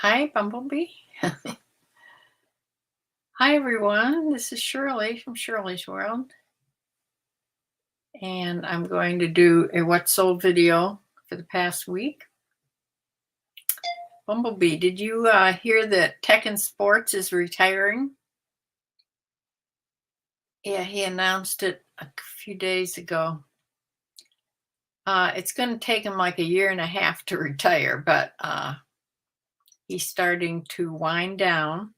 Hi, Bumblebee. Hi, everyone. This is Shirley from Shirley's World. And I'm going to do a What Sold video for the past week. Bumblebee, did you hear that Tekken Sports is retiring? Yeah, he announced it a few days ago. It's going to take him like a year and a half to retire, but he's starting to wind down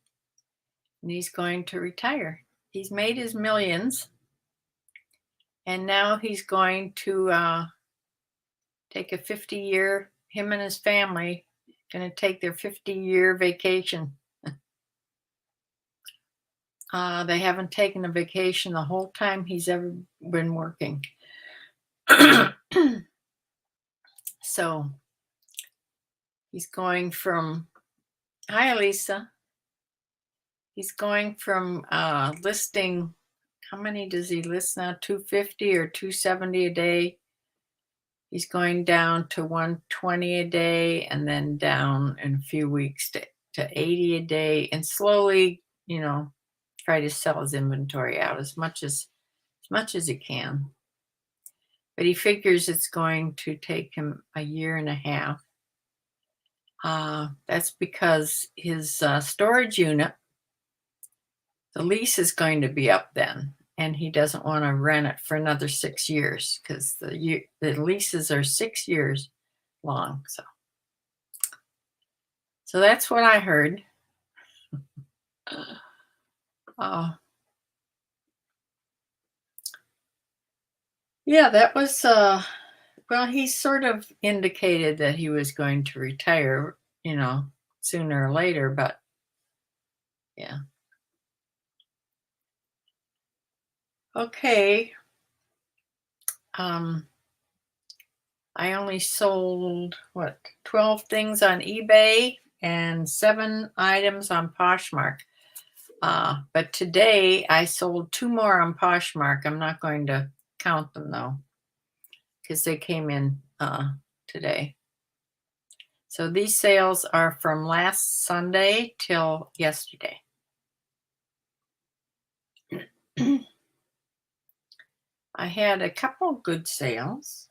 and he's going to retire. He's made his millions. And now he's going to take a 50-year, him and his family, going to take their 50-year vacation. They haven't taken a vacation the whole time he's ever been working. So he's going from, hi, Elisa. He's going from listing, how many does he list now? 250 or 270 a day. He's going down to 120 a day and then down in a few weeks to 80 a day, and slowly, try to sell his inventory out as much as he can. But he figures it's going to take him a year and a half. That's because his storage unit, the lease is going to be up then, and he doesn't want to rent it for another 6 years because the leases are 6 years long. So that's what I heard. Yeah, that was well, he sort of indicated that he was going to retire, sooner or later, but yeah. Okay. I only sold 12 things on eBay and 7 items on Poshmark. But today I sold 2 more on Poshmark. I'm not going to count them though, because they came in today. So these sales are from last Sunday till yesterday. I had a couple good sales.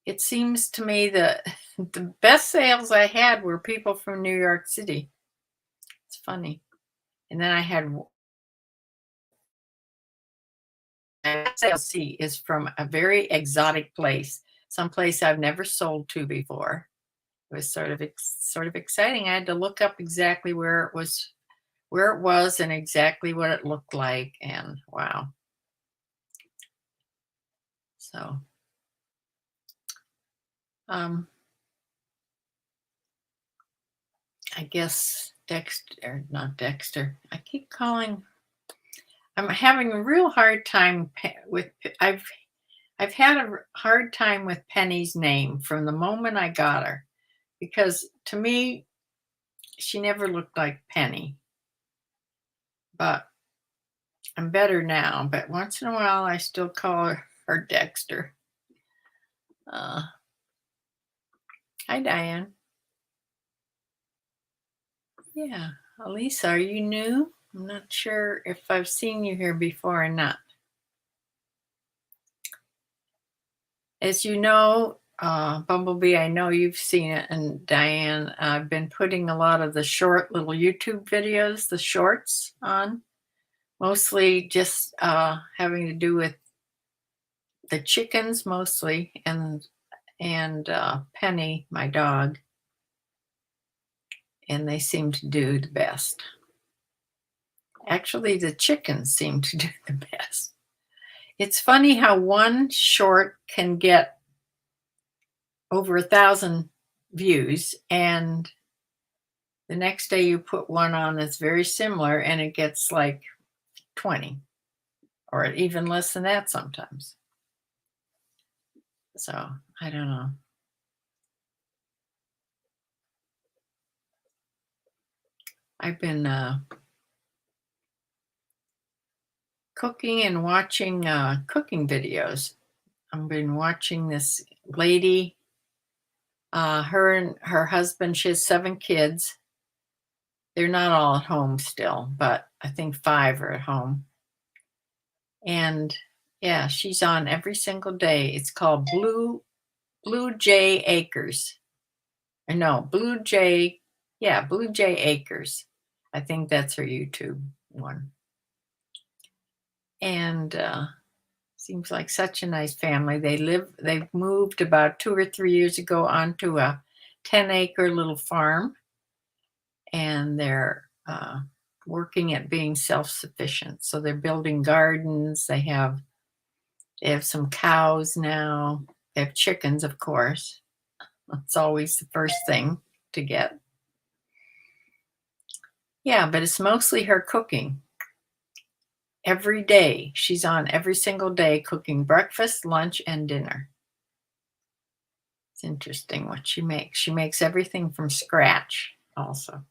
It seems to me that the best sales I had were people from New York City. It's funny. And then I had sales is from a very exotic place, someplace I've never sold to before. It was sort of exciting. I had to look up exactly where it was and exactly what it looked like, and wow. So I guess not Dexter. I keep calling. I'm having a real hard time with. I've had a hard time with Penny's name from the moment I got her, because to me, she never looked like Penny. But I'm better now. But once in a while, I still call her Dexter. Hi, Diane. Yeah, Elisa, are you new? I'm not sure if I've seen you here before or not. As you know, Bumblebee, I know you've seen it, and Diane, I've been putting a lot of the short little YouTube videos, the shorts on, mostly just having to do with the chickens mostly, and Penny, my dog, and they seem to do the best. Actually, the chickens seem to do the best. It's funny how one short can get over 1,000 views, and the next day you put one on that's very similar and it gets like 20, or even less than that sometimes. So I don't know. I've been cooking and watching cooking videos. I've been watching this lady Her and her husband, she has 7 kids. They're not all at home still, but I think 5 are at home. And yeah, she's on every single day. It's called Blue Jay Acres. No, Blue Jay. Yeah, Blue Jay Acres. I think that's her YouTube one. And seems like such a nice family. They've moved about 2 or 3 years ago onto a 10-acre little farm, and they're working at being self-sufficient. So they're building gardens. They have some cows now. They have chickens, of course. That's always the first thing to get. Yeah, but it's mostly her cooking. Every day, she's on every single day cooking breakfast, lunch, and dinner. It's interesting what she makes. She makes everything from scratch also.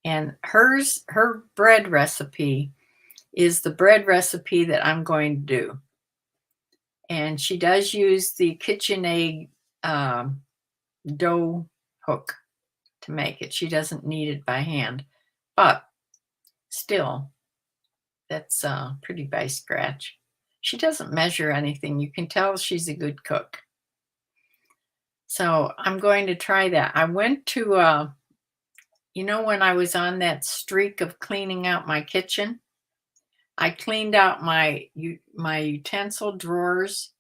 And her bread recipe is the bread recipe that I'm going to do. And she does use the KitchenAid dough hook to make it. She doesn't knead it by hand, but still, that's pretty by scratch. She doesn't measure anything. You can tell she's a good cook. So I'm going to try that. I went to, when I was on that streak of cleaning out my kitchen, I cleaned out my utensil drawers.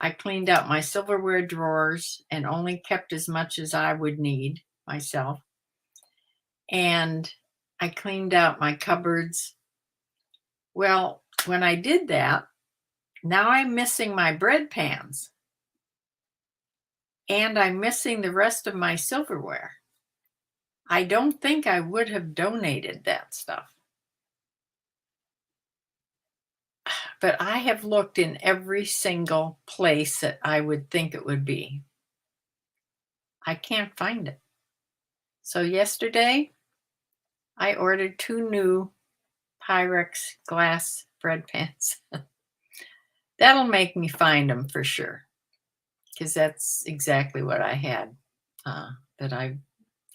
I cleaned out my silverware drawers and only kept as much as I would need myself. And I cleaned out my cupboards. Well, when I did that, now I'm missing my bread pans. And I'm missing the rest of my silverware. I don't think I would have donated that stuff. But I have looked in every single place that I would think it would be. I can't find it. So yesterday, I ordered 2 new Pyrex glass bread pans. That'll make me find them for sure, because that's exactly what I had that I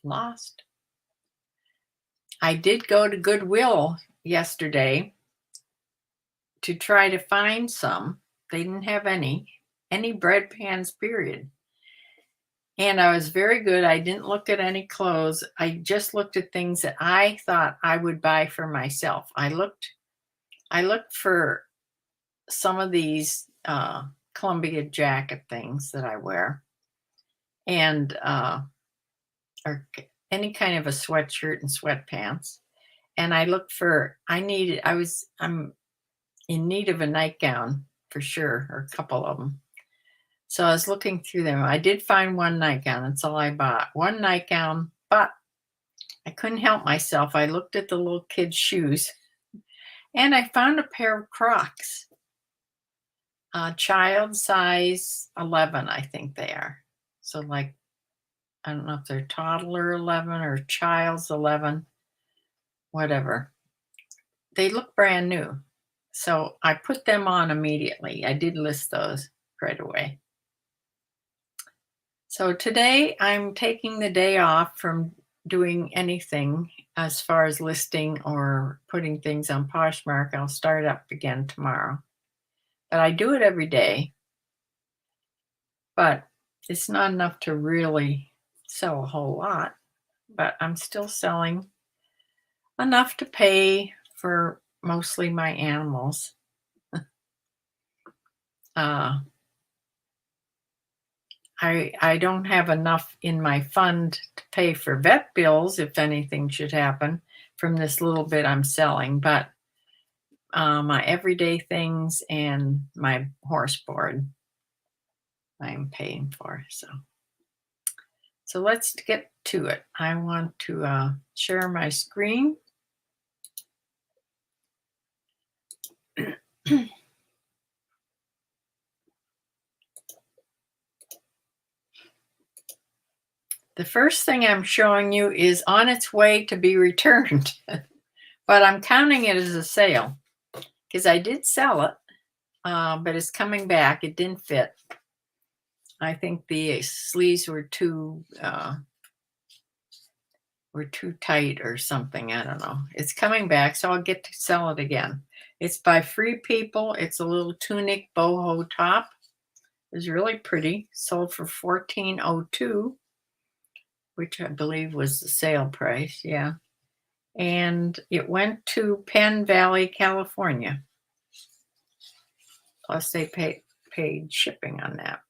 lost. I did go to Goodwill yesterday to try to find some. They didn't have any bread pans, period. And I was very good. I didn't look at any clothes. I just looked at things that I thought I would buy for myself. I looked for some of these Columbia jacket things that I wear, and or any kind of a sweatshirt and sweatpants. And I looked for, I'm in need of a nightgown for sure, or a couple of them. So I was looking through them. I did find one nightgown. That's all I bought. One nightgown, but I couldn't help myself. I looked at the little kids' shoes, and I found a pair of Crocs. Child size 11, I think they are. So like, I don't know if they're toddler 11 or child's 11, whatever. They look brand new. So I put them on immediately. I did list those right away. So today I'm taking the day off from doing anything as far as listing or putting things on Poshmark. I'll start up again tomorrow. But I do it every day. But it's not enough to really sell a whole lot. But I'm still selling enough to pay for mostly my animals. I don't have enough in my fund to pay for vet bills if anything should happen from this little bit I'm selling, but my everyday things and my horse board I'm paying for. So let's get to it. I want to share my screen. The first thing I'm showing you is on its way to be returned, but I'm counting it as a sale because I did sell it, but it's coming back. It didn't fit. I think the sleeves were too tight or something. I don't know. It's coming back, so I'll get to sell it again. It's by Free People. It's a little tunic boho top. It's really pretty. Sold for $14.02, which I believe was the sale price. Yeah. And it went to Penn Valley, California. Plus they paid shipping on that.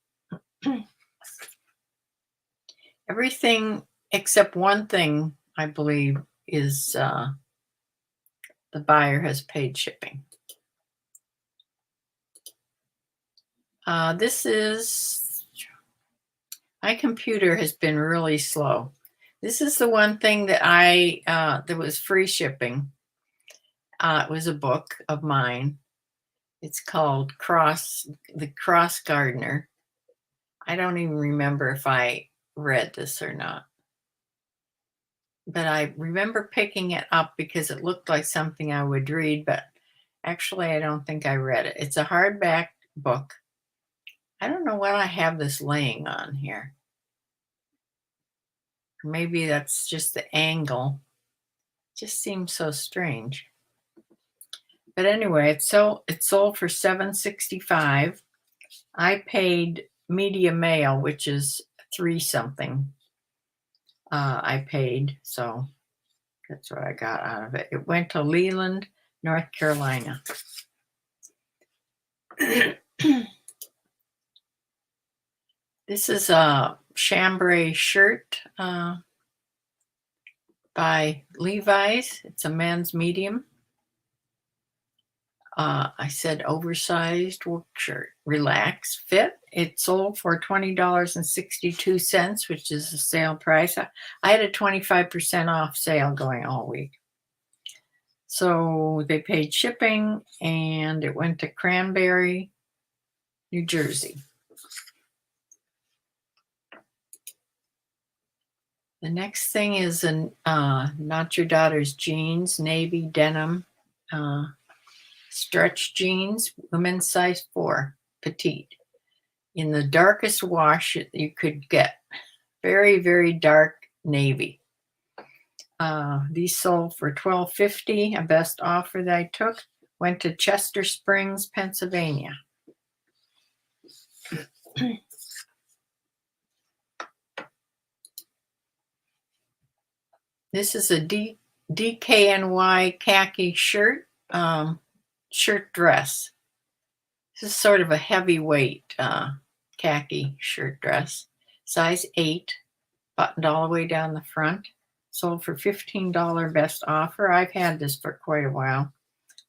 Everything except one thing, I believe, is the buyer has paid shipping. This is, my computer has been really slow. This is the one thing that that was free shipping. It was a book of mine. It's called The Cross Gardener. I don't even remember if I read this or not. But I remember picking it up because it looked like something I would read, but actually I don't think I read it. It's a hardback book. I don't know what I have this laying on here. Maybe that's just the angle. It just seems so strange. But anyway, it sold for $7.65. I paid media mail, which is $3 something. I paid, so that's what I got out of it. It went to Leland, North Carolina. This is a chambray shirt by Levi's. It's a men's medium. I said oversized work shirt, relax fit. It sold for $20.62, which is the sale price. I had a 25% off sale going all week. So they paid shipping and it went to Cranberry, New Jersey. The next thing is Not Your Daughter's jeans, navy denim, stretch jeans, women's size 4, petite, in the darkest wash you could get. Very, very dark navy. These sold for $12.50. A best offer that I took went to Chester Springs, Pennsylvania. This is a DKNY khaki shirt dress. This is sort of a heavyweight khaki shirt dress. Size 8, buttoned all the way down the front. Sold for $15 best offer. I've had this for quite a while.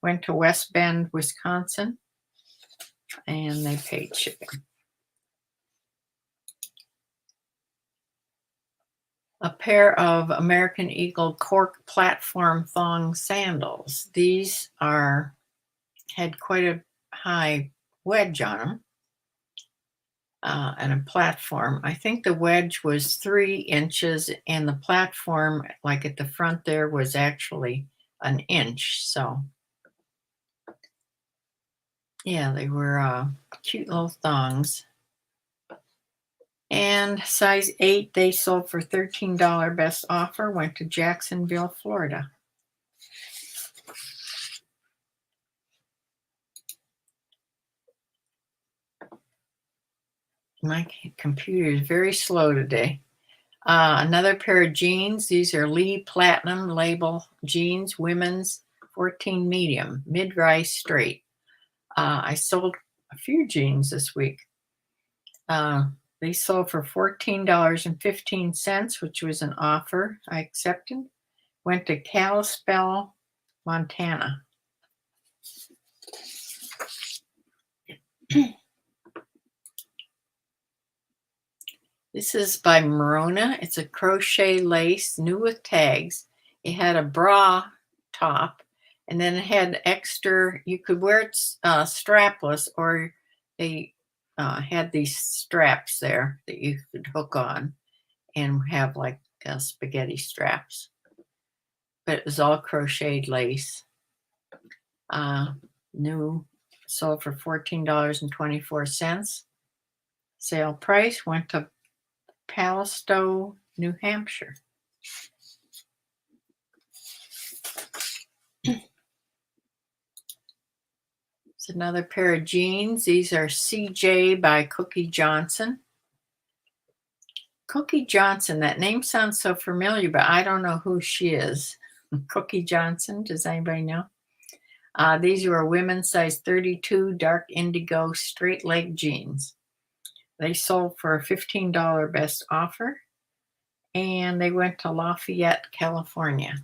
Went to West Bend, Wisconsin, and they paid shipping. A pair of American Eagle cork platform thong sandals. These had quite a high wedge on them and a platform. I think the wedge was 3 inches and the platform, like at the front there, was actually an inch. So yeah, they were cute little thongs. And size 8, they sold for $13 best offer, went to Jacksonville, Florida. My computer is very slow today. Another pair of jeans. These are Lee Platinum label jeans, women's 14 medium, mid-rise straight. I sold a few jeans this week. They sold for $14.15, which was an offer I accepted. Went to Kalispell, Montana. This is by Marona. It's a crochet lace, new with tags. It had a bra top, and then it had extra, you could wear it strapless, or they had these straps there that you could hook on and have like spaghetti straps. But it was all crocheted lace. New, sold for $14.24. Sale price went to Palistow, New Hampshire. It's another pair of jeans. These are CJ by Cookie Johnson. Cookie Johnson, that name sounds so familiar, but I don't know who she is. Cookie Johnson, does anybody know? These were women's size 32 dark indigo straight leg jeans. They sold for a $15 best offer, and they went to Lafayette, California.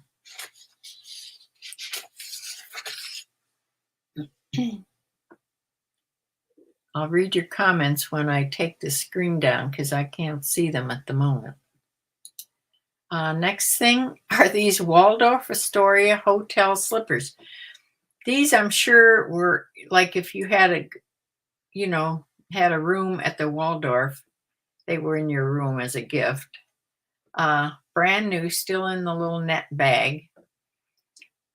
I'll read your comments when I take the screen down because I can't see them at the moment. Next thing are these Waldorf Astoria hotel slippers. These, I'm sure, were like if you had a room at the Waldorf, they were in your room as a gift. Brand new, still in the little net bag.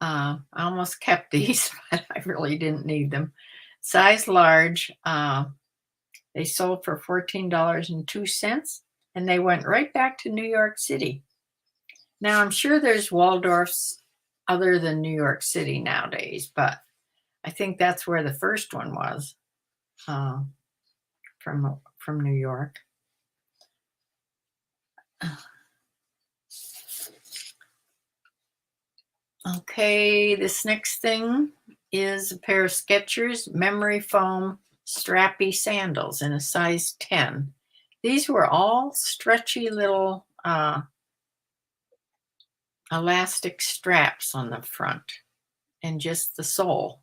I almost kept these, but I really didn't need them. Size large. They sold for $14.02, and they went right back to New York City. Now, I'm sure there's Waldorfs other than New York City nowadays, but I think that's where the first one was, from New York. Okay, this next thing is a pair of Skechers memory foam strappy sandals in a size 10. These were all stretchy little elastic straps on the front and just the sole.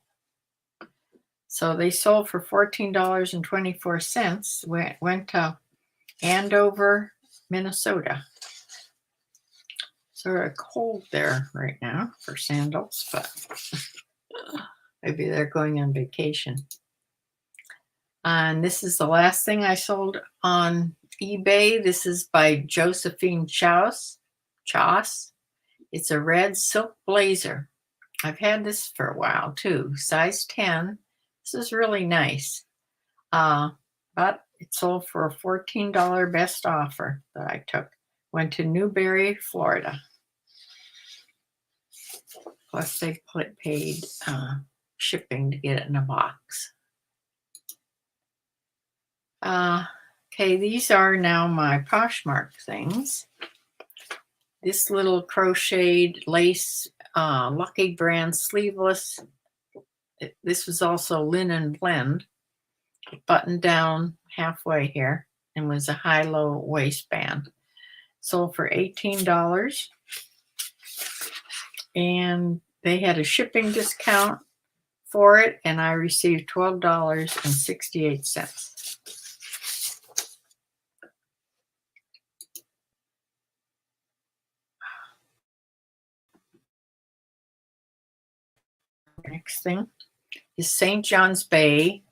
So they sold for $14.24. Went to Andover, Minnesota. Sort of cold there right now for sandals, but maybe they're going on vacation. And this is the last thing I sold on eBay. This is by Josephine Chauss. It's a red silk blazer. I've had this for a while too. Size 10. This is really nice. But it sold for a $14 best offer that I took. Went to Newberry, Florida. Plus they paid shipping to get it in a box. Okay, these are now my Poshmark things. This little crocheted lace Lucky Brand sleeveless. This was also linen blend, buttoned down halfway here, and was a high-low waistband. Sold for $18, and they had a shipping discount for it, and I received $12.68. Next thing is St. John's Bay,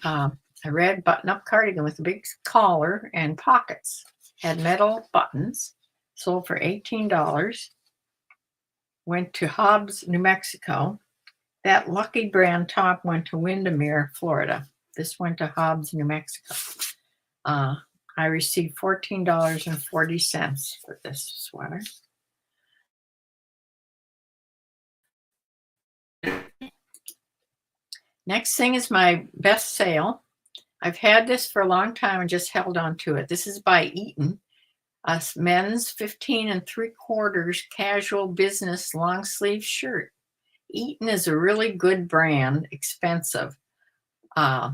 a red button-up cardigan with a big collar and pockets. Had metal buttons. Sold for $18. Went to Hobbs, New Mexico. That Lucky Brand top went to Windermere, Florida. This went to Hobbs, New Mexico. I received $14.40 for this sweater. Next thing is my best sale. I've had this for a long time and just held on to it. This is by Eaton. A men's 15 3/4 casual business long sleeve shirt. Eaton is a really good brand, expensive. I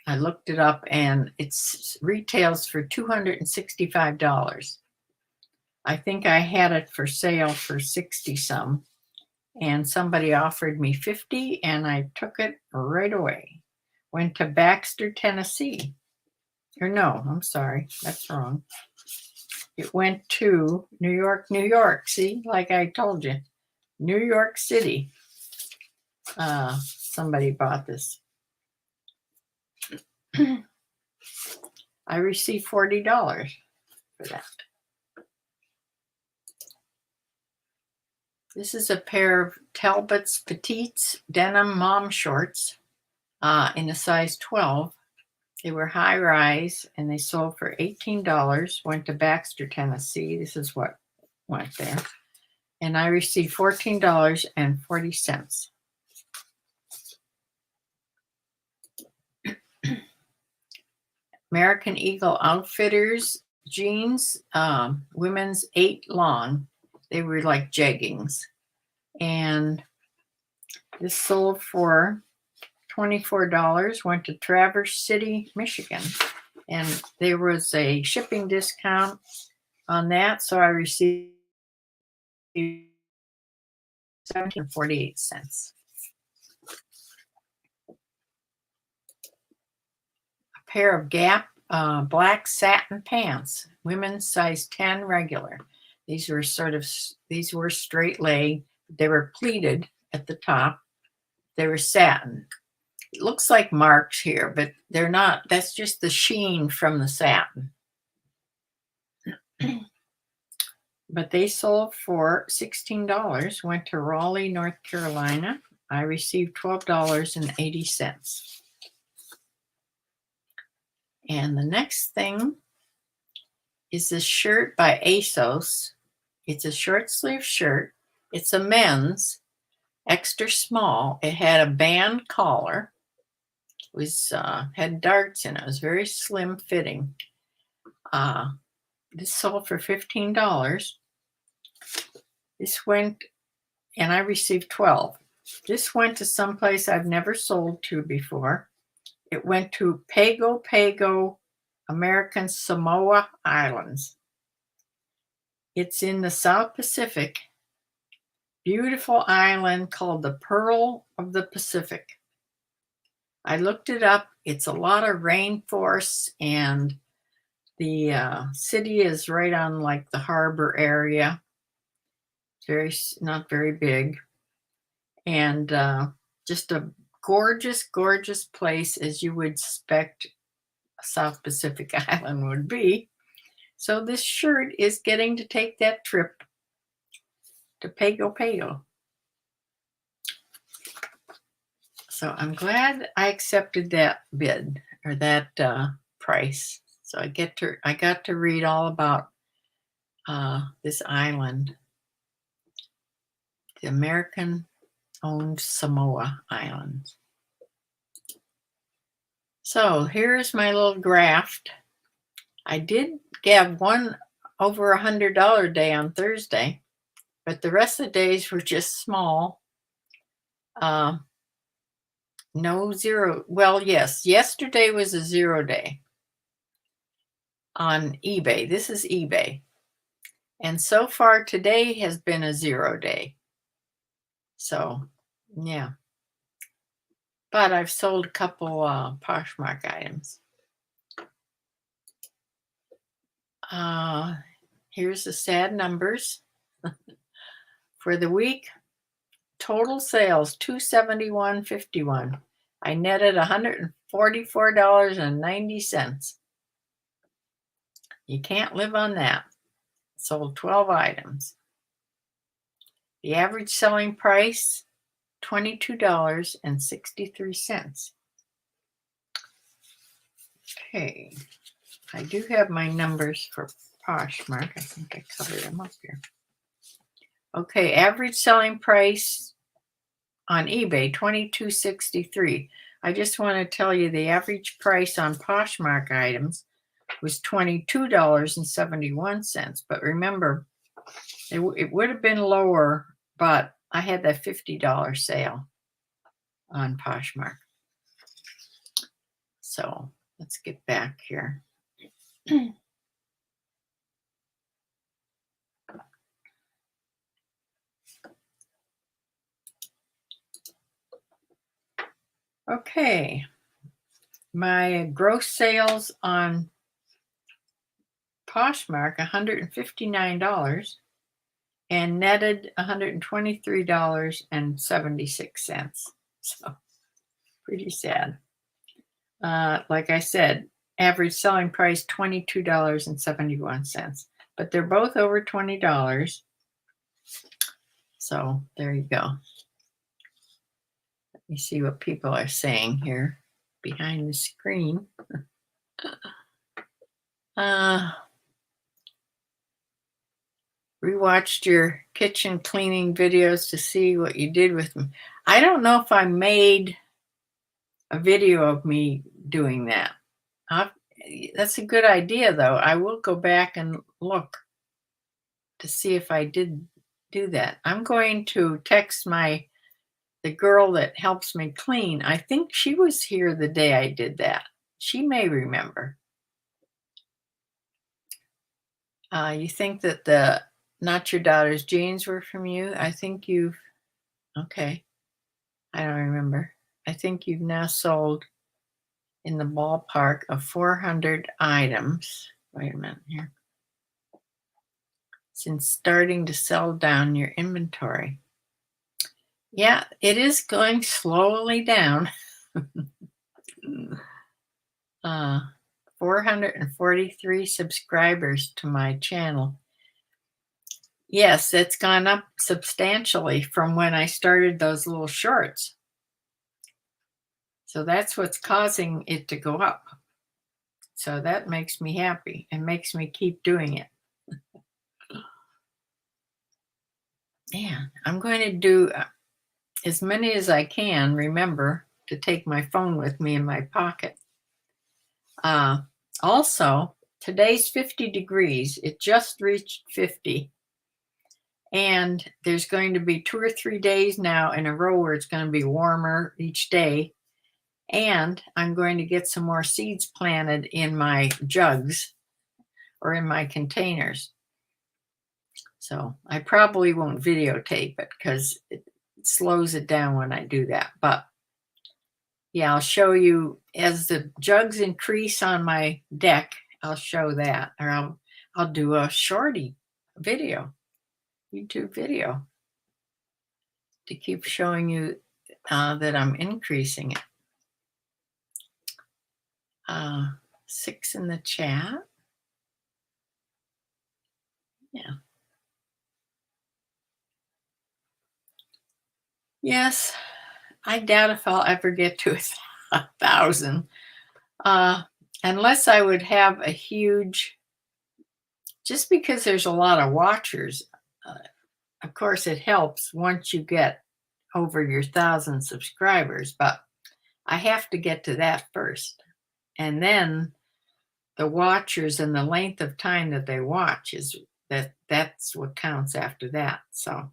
looked it up and it retails for $265. I think I had it for sale for 60 some, and somebody offered me 50, and I took it right away. Went to Baxter, Tennessee. Or no, I'm sorry, that's wrong. It went to New York, New York. See, like I told you, New York City. Somebody bought this. I received $40 for that. This is a pair of Talbot's Petites denim mom shorts in a size 12. They were high rise and they sold for $18. Went to Baxter, Tennessee. This is what went there. And I received $14.40. American Eagle Outfitters jeans, women's 8 long. They were like jeggings. And this sold for $24, went to Traverse City, Michigan. And there was a shipping discount on that, so I received 17.48. A pair of Gap black satin pants, women's size 10 regular. These were straight leg. They were pleated at the top. They were satin. It looks like marks here, but they're not. That's just the sheen from the satin. But they sold for $16. Went to Raleigh, North Carolina. I received $12.80. And the next thing is this shirt by ASOS. It's a short sleeve shirt. It's a men's, extra small. It had a band collar. It was had darts in it. It was very slim fitting. This sold for $15. This went, and I received 12. This went to someplace I've never sold to before. It went to Pago Pago, American Samoa Islands. It's in the South Pacific. Beautiful island called the Pearl of the Pacific. I looked it up. It's a lot of rainforests, and the city is right on like the harbor area. Not very big, and just a gorgeous, gorgeous place, as you would expect a South Pacific island would be. So this shirt is getting to take that trip to Pago Pago. So I'm glad I accepted that bid, or that price. So I got to read all about this island, the American-owned Samoa Islands. So here's my little graft. I did get one over $100 day on Thursday, but the rest of the days were just small. No zero. Well, yes, yesterday was a 0 day on eBay. This is eBay. And so far today has been a 0 day. So, yeah. But I've sold a couple Poshmark items. Here's the sad numbers. For the week, total sales $271.51. I netted $144.90. You can't live on that. Sold 12 items. The average selling price, $22.63. Okay, I do have my numbers for Poshmark. I think I covered them up here. Okay, average selling price on eBay, $22.63. I just want to tell you the average price on Poshmark items was $22.71. But remember, it would have been lower, but I had that $50 sale on Poshmark. So let's get back here. Okay, my gross sales on Poshmark, $159, and netted $123.76. So pretty sad. Like I said, average selling price $22.71, but they're both over $20. So there you go. Let me see what people are saying here behind the screen. Uh, Rewatched your kitchen cleaning videos to see what you did with them. I don't know if I made a video of me doing that. i that's a good idea, though. I will go back and look to see if I did do that. I'm going to text the girl that helps me clean. I think she was here the day I did that. She may remember. You think that the Not Your Daughter's Jeans were from you? I think you've, okay. I don't remember. I think you've now sold in the ballpark of 400 items. Wait a minute here. Since starting to sell down your inventory. Yeah, it is going slowly down. 443 subscribers to my channel. Yes, it's gone up substantially from when I started those little shorts. So that's what's causing it to go up. So that makes me happy and makes me keep doing it. Yeah, I'm going to do as many as I can. Remember to take my phone with me in my pocket. Also, today's 50 degrees. It just reached 50. And there's going to be 2 or 3 days now in a row where it's going to be warmer each day. And I'm going to get some more seeds planted in my jugs or in my containers. So I probably won't videotape it because it slows it down when I do that. But yeah, I'll show you as the jugs increase on my deck. I'll show that, or I'll do a shorty video, YouTube video, to keep showing you that I'm increasing it. 6 in the chat. Yeah. Yes, I doubt if I'll ever get to 1,000. Unless I would have a huge, just because there's a lot of watchers, of course it helps once you get over your 1,000 subscribers, but I have to get to that first. And then the watchers and the length of time that they watch that's what counts after that. So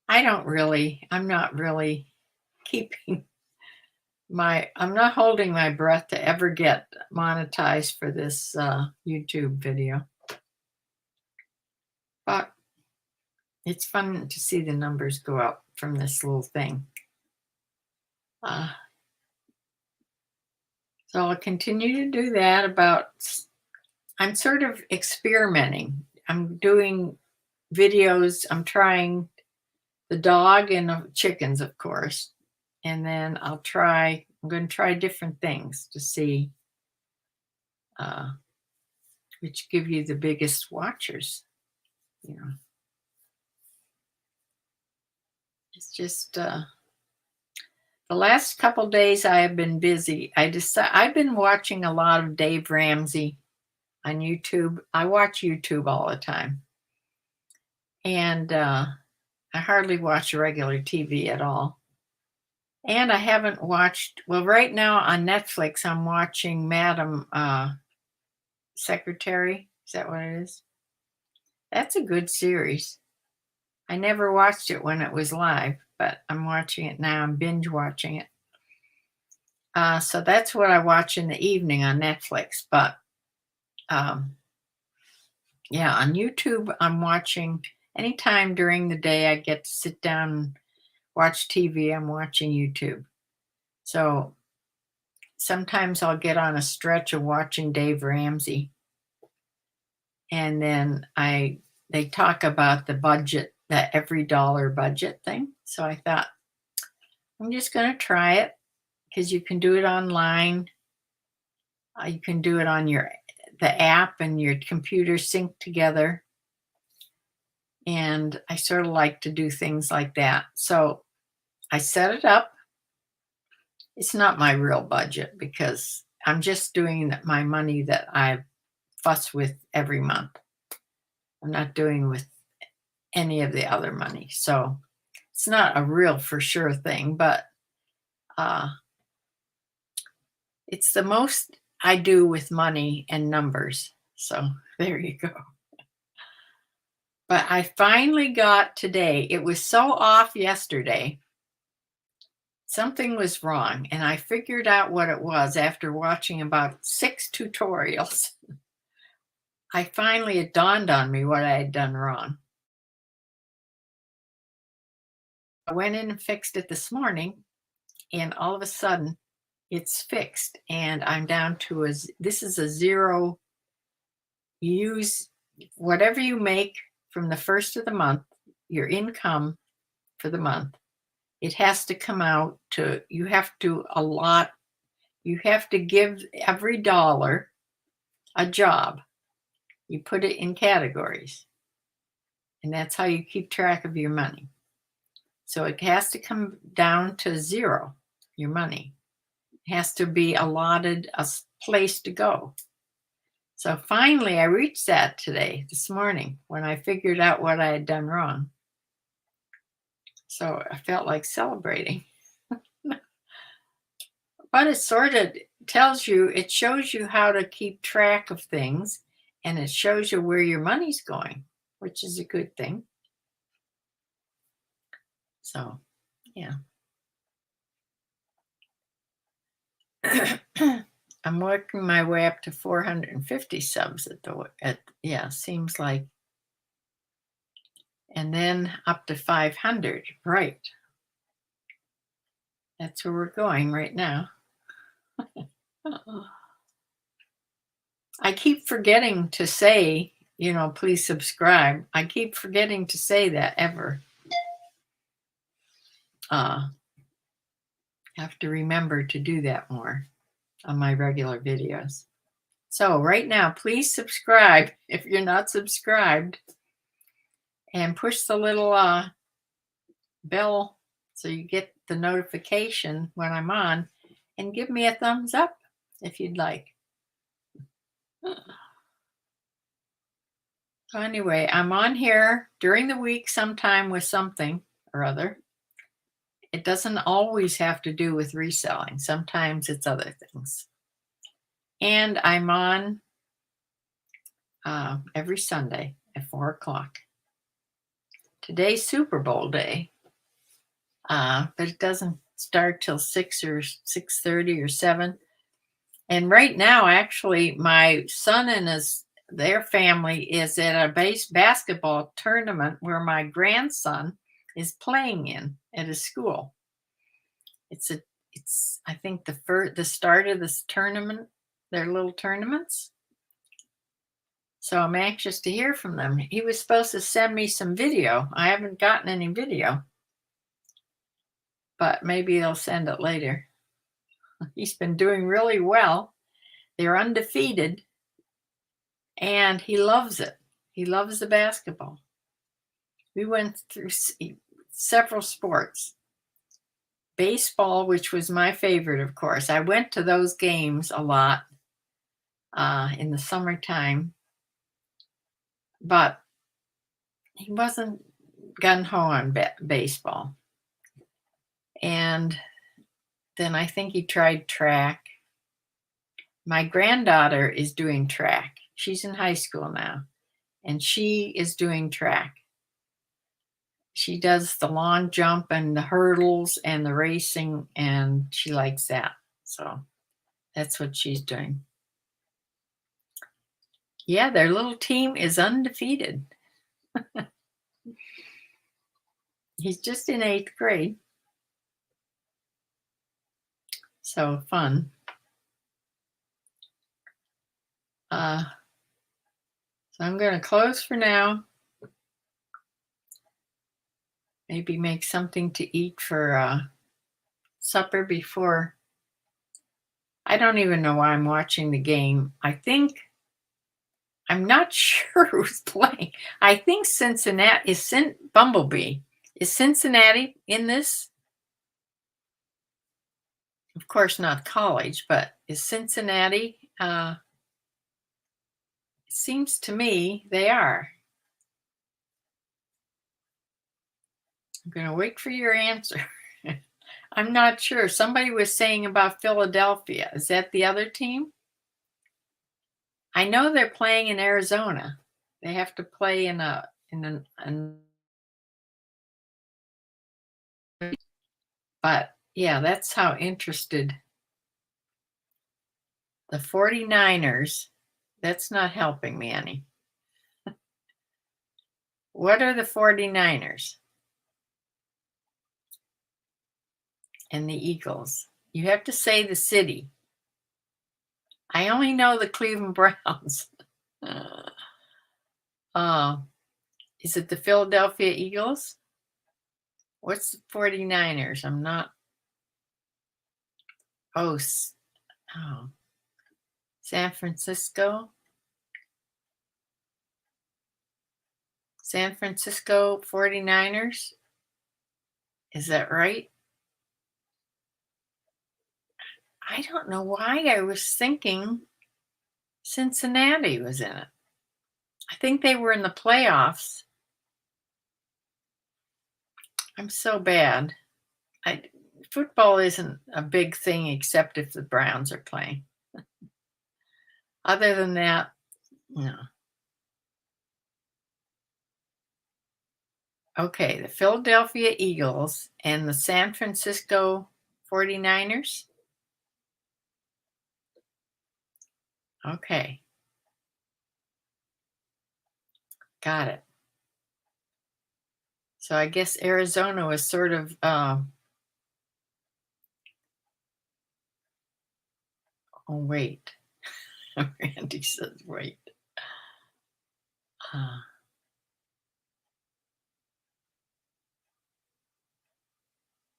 I'm not really keeping I'm not holding my breath to ever get monetized for this YouTube video. But it's fun to see the numbers go up from this little thing. So I'll continue to do that. I'm sort of experimenting. I'm doing videos. I'm trying the dog and the chickens, of course. And then I'm going to try different things to see which give you the biggest watchers. You know, it's just the last couple days I have been busy. I've been watching a lot of Dave Ramsey on YouTube. I watch YouTube all the time. And I hardly watch regular TV at all. And I haven't watched, well, right now on Netflix, I'm watching Madam Secretary. Is that what it is? That's a good series. I never watched it when it was live, but I'm watching it now. I'm binge watching it. So that's what I watch in the evening on Netflix. But yeah, on YouTube, I'm watching anytime during the day I get to sit down and watch TV, I'm watching YouTube. So sometimes I'll get on a stretch of watching Dave Ramsey. And then they talk about the budget, that every dollar budget thing. So I thought, I'm just going to try it because you can do it online. You can do it on the app and your computer sync together. And I sort of like to do things like that. So I set it up. It's not my real budget because I'm just doing my money that I fuss with every month. I'm not doing with any of the other money. So it's not a real for sure thing, but uh, it's the most I do with money and numbers. So there you go. But I finally got today. It was so off yesterday. Something was wrong, and I figured out what it was after watching about 6 tutorials. It dawned on me what I had done wrong. I went in and fixed it this morning, and all of a sudden it's fixed, and I'm down to this is a zero. You use whatever you make from the first of the month, your income for the month. It has to come out to, you have to give every dollar a job. You put it in categories, and that's how you keep track of your money. So it has to come down to zero, your money. It has to be allotted a place to go. So finally, I reached that this morning, when I figured out what I had done wrong. So I felt like celebrating. But it sort of it shows you how to keep track of things, and it shows you where your money's going, which is a good thing. So, yeah. I'm working my way up to 450 subs seems like. And then up to 500, right. That's where we're going right now. I keep forgetting to say, please subscribe. I keep forgetting to say that ever. Have to remember to do that more on my regular videos. So right now, please subscribe if you're not subscribed, and push the little bell so you get the notification when I'm on, and give me a thumbs up if you'd like. So anyway, I'm on here during the week sometime with something or other. It doesn't always have to do with reselling. Sometimes it's other things. And I'm on every Sunday at 4 o'clock. Today's Super Bowl day, but it doesn't start till 6 or 6:30 or 7. And right now, actually, my son and their family is at a basketball tournament where my grandson is playing at his school. It's I think the start of this tournament, their little tournaments. So I'm anxious to hear from them. He was supposed to send me some video. I haven't gotten any video, but maybe he'll send it later. He's been doing really well. They're undefeated, and he loves it. He loves the basketball. We went through several sports. Baseball, which was my favorite, of course. I went to those games a lot in the summertime, but he wasn't gung-ho on baseball. And then I think he tried track. My granddaughter is doing track. She's in high school now, and she is doing track. She does the long jump and the hurdles and the racing, and she likes that. So that's what she's doing. Yeah, their little team is undefeated. He's just in 8th grade. So fun. So I'm going to close for now. Maybe make something to eat for supper before. I don't even know why I'm watching the game. I'm not sure who's playing. I think Cincinnati is Bumblebee. Is Cincinnati in this? Of course, not college, but Is Cincinnati? It seems to me they are. I'm going to wait for your answer. I'm not sure. Somebody was saying about Philadelphia. Is that the other team? I know they're playing in Arizona. They have to play in but yeah, that's how interested the 49ers. That's not helping me any. What are the 49ers and the Eagles? You have to say the city. I only know the Cleveland Browns. Uh, is it the Philadelphia Eagles? What's the 49ers? I'm not. Oh, oh, San Francisco. San Francisco 49ers. Is that right? I don't know why I was thinking Cincinnati was in it. I think they were in the playoffs. I'm so bad. Football isn't a big thing except if the Browns are playing. Other than that, no. Okay, the Philadelphia Eagles and the San Francisco 49ers. Okay. Got it. So I guess Arizona was sort of oh wait. Randy says wait. Uh,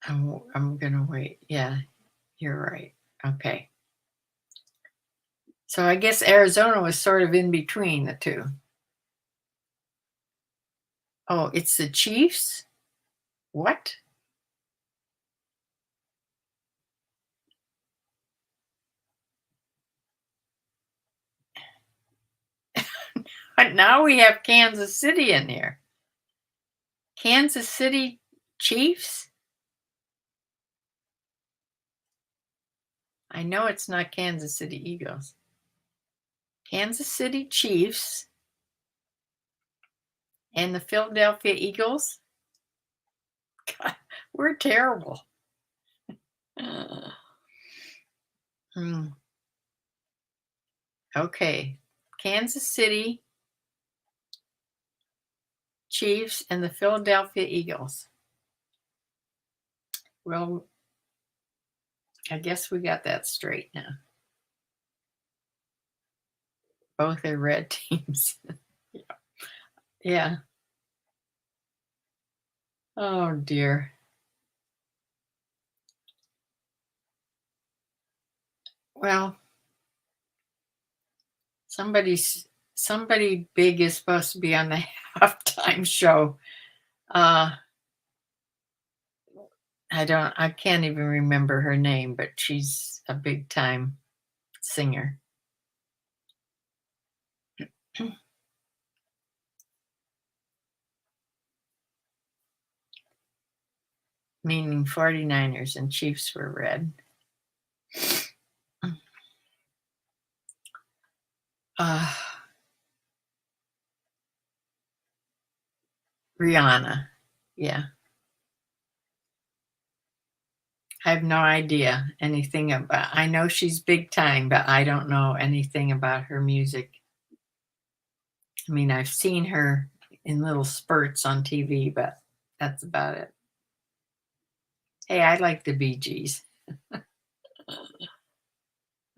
I'm gonna wait. Yeah, you're right. Okay. So I guess Arizona was sort of in between the two. Oh, it's the Chiefs? What? But now we have Kansas City in here. Kansas City Chiefs? I know it's not Kansas City Eagles. Kansas City Chiefs and the Philadelphia Eagles? God, we're terrible. Uh, hmm. Okay. Kansas City Chiefs and the Philadelphia Eagles. Well, I guess we got that straight now. Both are red teams. Yeah. Oh dear. Well, somebody big is supposed to be on the halftime show. I can't even remember her name, but she's a big time singer. Meaning 49ers and Chiefs were red. Rihanna. Yeah. I have no idea anything about. I know she's big time, but I don't know anything about her music. I mean, I've seen her in little spurts on TV, but that's about it. Hey, I like the Bee Gees.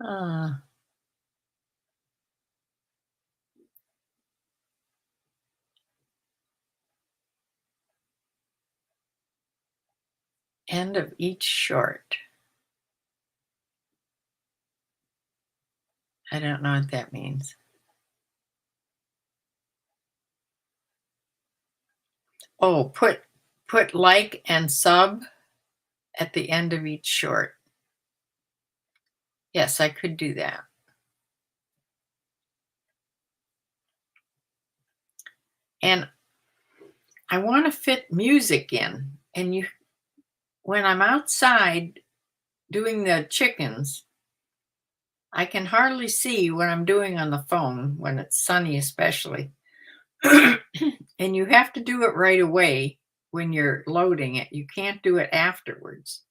uh, End of each short. I don't know what that means. Oh, put like and sub at the end of each short. Yes, I could do that. And I want to fit music in. And when I'm outside doing the chickens, I can hardly see what I'm doing on the phone when it's sunny, especially. And you have to do it right away when you're loading it. You can't do it afterwards.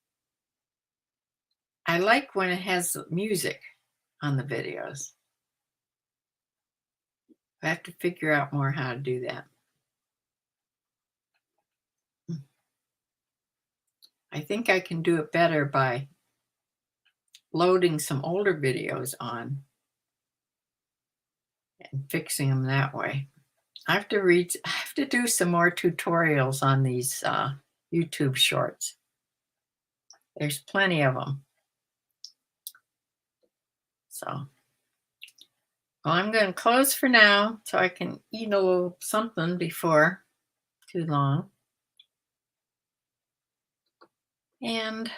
I like when it has music on the videos. I have to figure out more how to do that. I think I can do it better by loading some older videos on and fixing them that way. I have to do some more tutorials on these YouTube shorts. There's plenty of them. So, well, I'm going to close for now so I can eat a little something before too long. And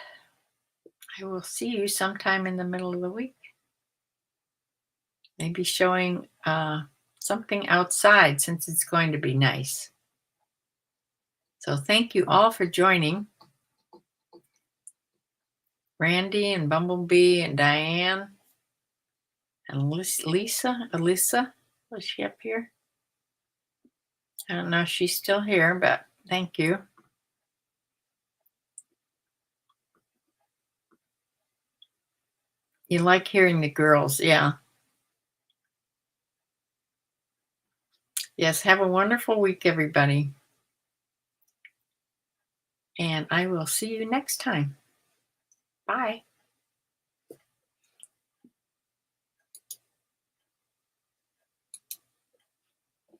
I will see you sometime in the middle of the week. Maybe showing something outside since it's going to be nice. So thank you all for joining. Randy and Bumblebee and Diane and Alyssa, was she up here? I don't know if she's still here, but thank you. You like hearing the girls, yeah. Yes, have a wonderful week, everybody. And I will see you next time. Bye.